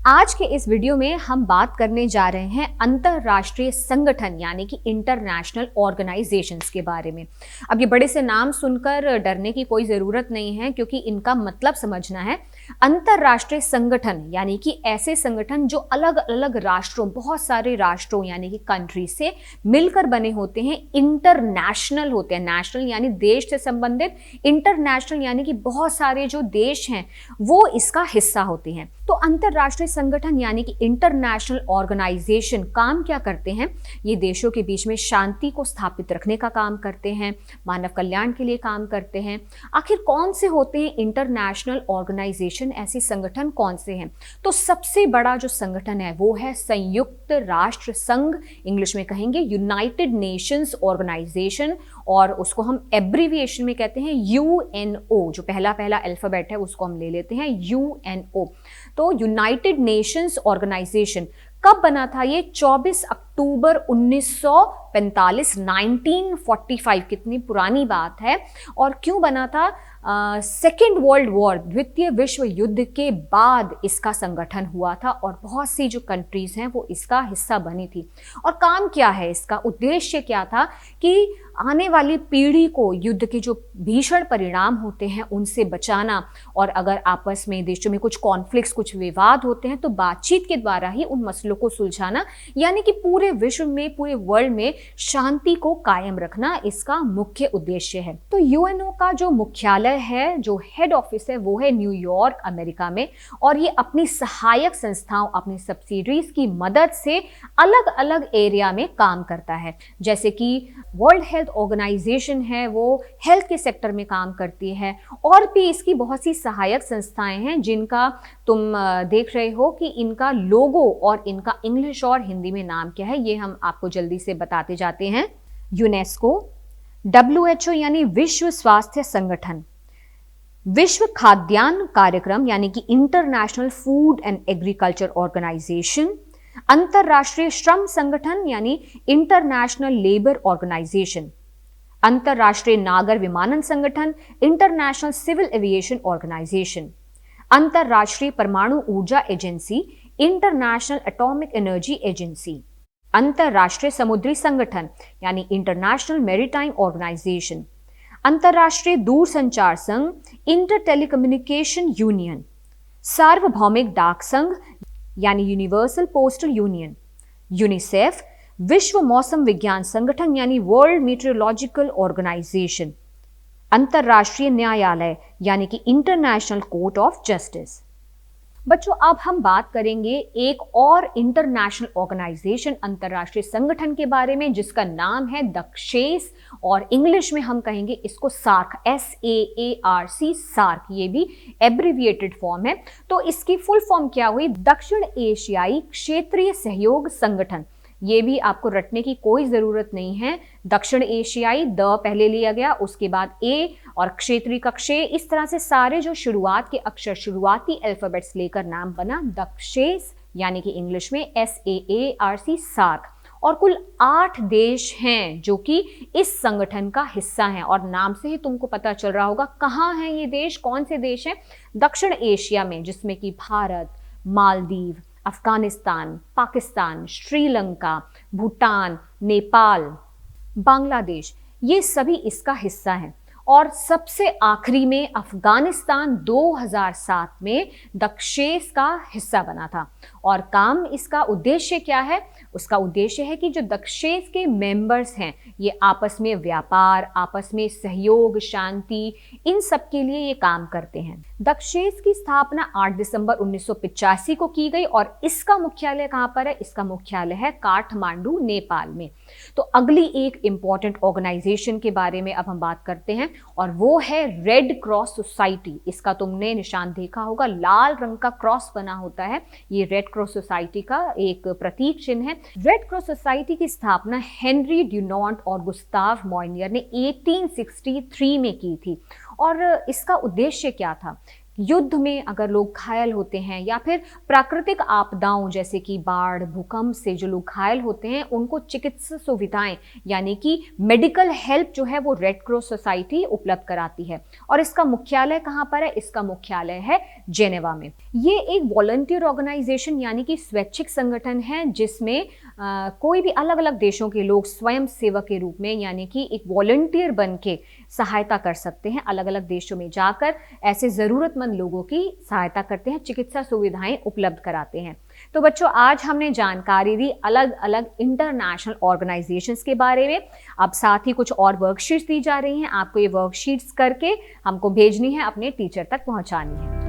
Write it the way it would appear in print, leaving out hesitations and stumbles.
आज के इस वीडियो में हम बात करने जा रहे हैं अंतरराष्ट्रीय संगठन यानी कि इंटरनेशनल ऑर्गेनाइजेशंस के बारे में। अब ये बड़े से नाम सुनकर डरने की कोई ज़रूरत नहीं है, क्योंकि इनका मतलब समझना है। अंतरराष्ट्रीय संगठन यानी कि ऐसे संगठन जो अलग अलग राष्ट्रों, बहुत सारे राष्ट्रों यानी कि कंट्री से मिलकर बने होते हैं। इंटरनेशनल होते हैं, नेशनल यानी देश से संबंधित, इंटरनेशनल यानी कि बहुत सारे जो देश हैं वो इसका हिस्सा होते हैं। तो अंतरराष्ट्रीय संगठन यानी कि इंटरनेशनल ऑर्गेनाइजेशन काम क्या करते हैं? ये देशों के बीच में शांति को स्थापित रखने का काम करते हैं, मानव कल्याण के लिए काम करते हैं। आखिर कौन से होते हैं इंटरनेशनल ऑर्गेनाइजेशन? ऐसे संगठन कौन से हैं? तो सबसे बड़ा जो संगठन है वो है संयुक्त राष्ट्र संघ, इंग्लिश में कहेंगे यूनाइटेड नेशंस ऑर्गेनाइजेशन, और उसको हम एब्रीविएशन में कहते हैं यूएनओ। जो पहला अल्फाबेट है उसको हम ले लेते हैं यूएनओ। तो यूनाइटेड नेशंस ऑर्गेनाइजेशन कब बना था? ये 24 अक्टूबर 1945, 1945। कितनी पुरानी बात है। और क्यों बना था? सेकेंड वर्ल्ड वॉर, द्वितीय विश्व युद्ध के बाद इसका संगठन हुआ था और बहुत सी जो कंट्रीज हैं वो इसका हिस्सा बनी थी। और काम क्या है इसका? उद्देश्य क्या था कि आने वाली पीढ़ी को युद्ध के जो भीषण परिणाम होते हैं उनसे बचाना, और अगर आपस में देशों में कुछ कॉन्फ्लिक्ट्स, कुछ विवाद होते हैं तो बातचीत के द्वारा ही उन मसलों को सुलझाना, यानी कि पूरे विश्व में, पूरे वर्ल्ड में शांति को कायम रखना इसका मुख्य उद्देश्य है। तो यूएनओ का जो मुख्यालय है, जो हेड ऑफिस है, वो है न्यूयॉर्क, अमेरिका में। और ये अपनी सहायक संस्थाओं, अपनी सब्सिडरीज की मदद से अलग अलग एरिया में काम करता है। जैसे कि वर्ल्ड हेल्थ ऑर्गेनाइजेशन है, वो हेल्थ के सेक्टर में काम करती है। और भी इसकी बहुत सी सहायक संस्थाएं हैं जिनका तुम देख रहे हो कि इनका लोगो और इनका इंग्लिश और हिंदी में नाम क्या है, ये हम आपको जल्दी से बताते जाते हैं। यूनेस्को, WHO यानी विश्व स्वास्थ्य संगठन, विश्व खाद्यान्न कार्यक्रम यानी कि international food and agriculture organisation, अंतरराष्ट्रीय श्रम संगठन यानी इंटरनेशनल लेबर ऑर्गेनाइजेशन, अंतरराष्ट्रीय नागर विमानन संगठन, इंटरनेशनल सिविल एविएशन ऑर्गेनाइजेशन, अंतरराष्ट्रीय परमाणु ऊर्जा agency, international atomic energy agency, अंतरराष्ट्रीय समुद्री संगठन यानी इंटरनेशनल मैरीटाइम ऑर्गेनाइजेशन, अंतरराष्ट्रीय दूरसंचार संघ, इंटर टेलीकम्युनिकेशन यूनियन, सार्वभौमिक डाक संघ यानी यूनिवर्सल पोस्टल यूनियन, यूनिसेफ, विश्व मौसम विज्ञान संगठन यानी वर्ल्ड मीटरोलॉजिकल ऑर्गेनाइजेशन, अंतरराष्ट्रीय न्यायालय यानी कि इंटरनेशनल कोर्ट ऑफ जस्टिस। बच्चों, अब हम बात करेंगे एक और इंटरनेशनल ऑर्गेनाइजेशन, अंतरराष्ट्रीय संगठन के बारे में, जिसका नाम है दक्षेस, और इंग्लिश में हम कहेंगे इसको सार्क, SAARC, सार्क। ये भी एब्रिविएटेड फॉर्म है। तो इसकी फुल फॉर्म क्या हुई? दक्षिण एशियाई क्षेत्रीय सहयोग संगठन। ये भी आपको रटने की कोई ज़रूरत नहीं है। दक्षिण एशियाई, द पहले लिया गया, उसके बाद ए, और क्षेत्रीय का क्षे, इस तरह से सारे जो शुरुआत के अक्षर, शुरुआती अल्फाबेट्स लेकर नाम बना दक्षेस, यानी कि इंग्लिश में SAARC, सार्क। और कुल 8 देश हैं जो कि इस संगठन का हिस्सा हैं, और नाम से ही तुमको पता चल रहा होगा कहाँ हैं ये देश, कौन से देश हैं? दक्षिण एशिया में, जिसमें कि भारत, मालदीव, अफगानिस्तान, पाकिस्तान, श्रीलंका, भूटान, नेपाल, बांग्लादेश, ये सभी इसका हिस्सा हैं। और सबसे आखिरी में अफगानिस्तान 2007 में दक्षेस का हिस्सा बना था। और काम, इसका उद्देश्य क्या है? उसका उद्देश्य है कि जो दक्षेस के मेंबर्स हैं ये आपस में व्यापार, आपस में सहयोग, शांति, इन सब के लिए ये काम करते हैं। दक्षेस की स्थापना 8 दिसंबर 1985 को की गई, और इसका मुख्यालय कहाँ पर है? इसका मुख्यालय है काठमांडू, नेपाल में। तो अगली एक इंपॉर्टेंट ऑर्गेनाइजेशन के बारे में अब हम बात करते हैं, और वो है रेड क्रॉस सोसाइटी। इसका तुमने निशान देखा होगा, लाल रंग का क्रॉस बना होता है, ये रेड क्रॉस सोसाइटी का एक प्रतीक चिन्ह है। रेड क्रॉस सोसाइटी की स्थापना हेनरी ड्यूनॉन्ट और गुस्ताव मॉयनियर ने 1863 में की थी। और इसका उद्देश्य क्या था युद्ध में अगर लोग घायल होते हैं या फिर प्राकृतिक आपदाओं जैसे कि बाढ़, भूकंप से जो लोग घायल होते हैं उनको चिकित्सा सुविधाएं यानी कि मेडिकल हेल्प जो है वो रेड क्रॉस सोसाइटी उपलब्ध कराती है। और इसका मुख्यालय कहाँ पर है? इसका मुख्यालय है जेनेवा में। ये एक वॉलंटियर ऑर्गेनाइजेशन यानी कि स्वैच्छिक संगठन है जिसमें कोई भी अलग अलग देशों के लोग स्वयं सेवक के रूप में यानी कि एक वॉलंटियर बन के सहायता कर सकते हैं। अलग अलग देशों में जाकर ऐसे जरूरतमंद लोगों की सहायता करते हैं, चिकित्सा सुविधाएं उपलब्ध कराते हैं। तो बच्चों, आज हमने जानकारी दी अलग अलग इंटरनेशनल ऑर्गेनाइजेशंस के बारे में। अब साथ ही कुछ और वर्कशीट्स दी जा रही हैं। आपको ये वर्कशीट्स करके हमको भेजनी है, अपने टीचर तक पहुंचानी है।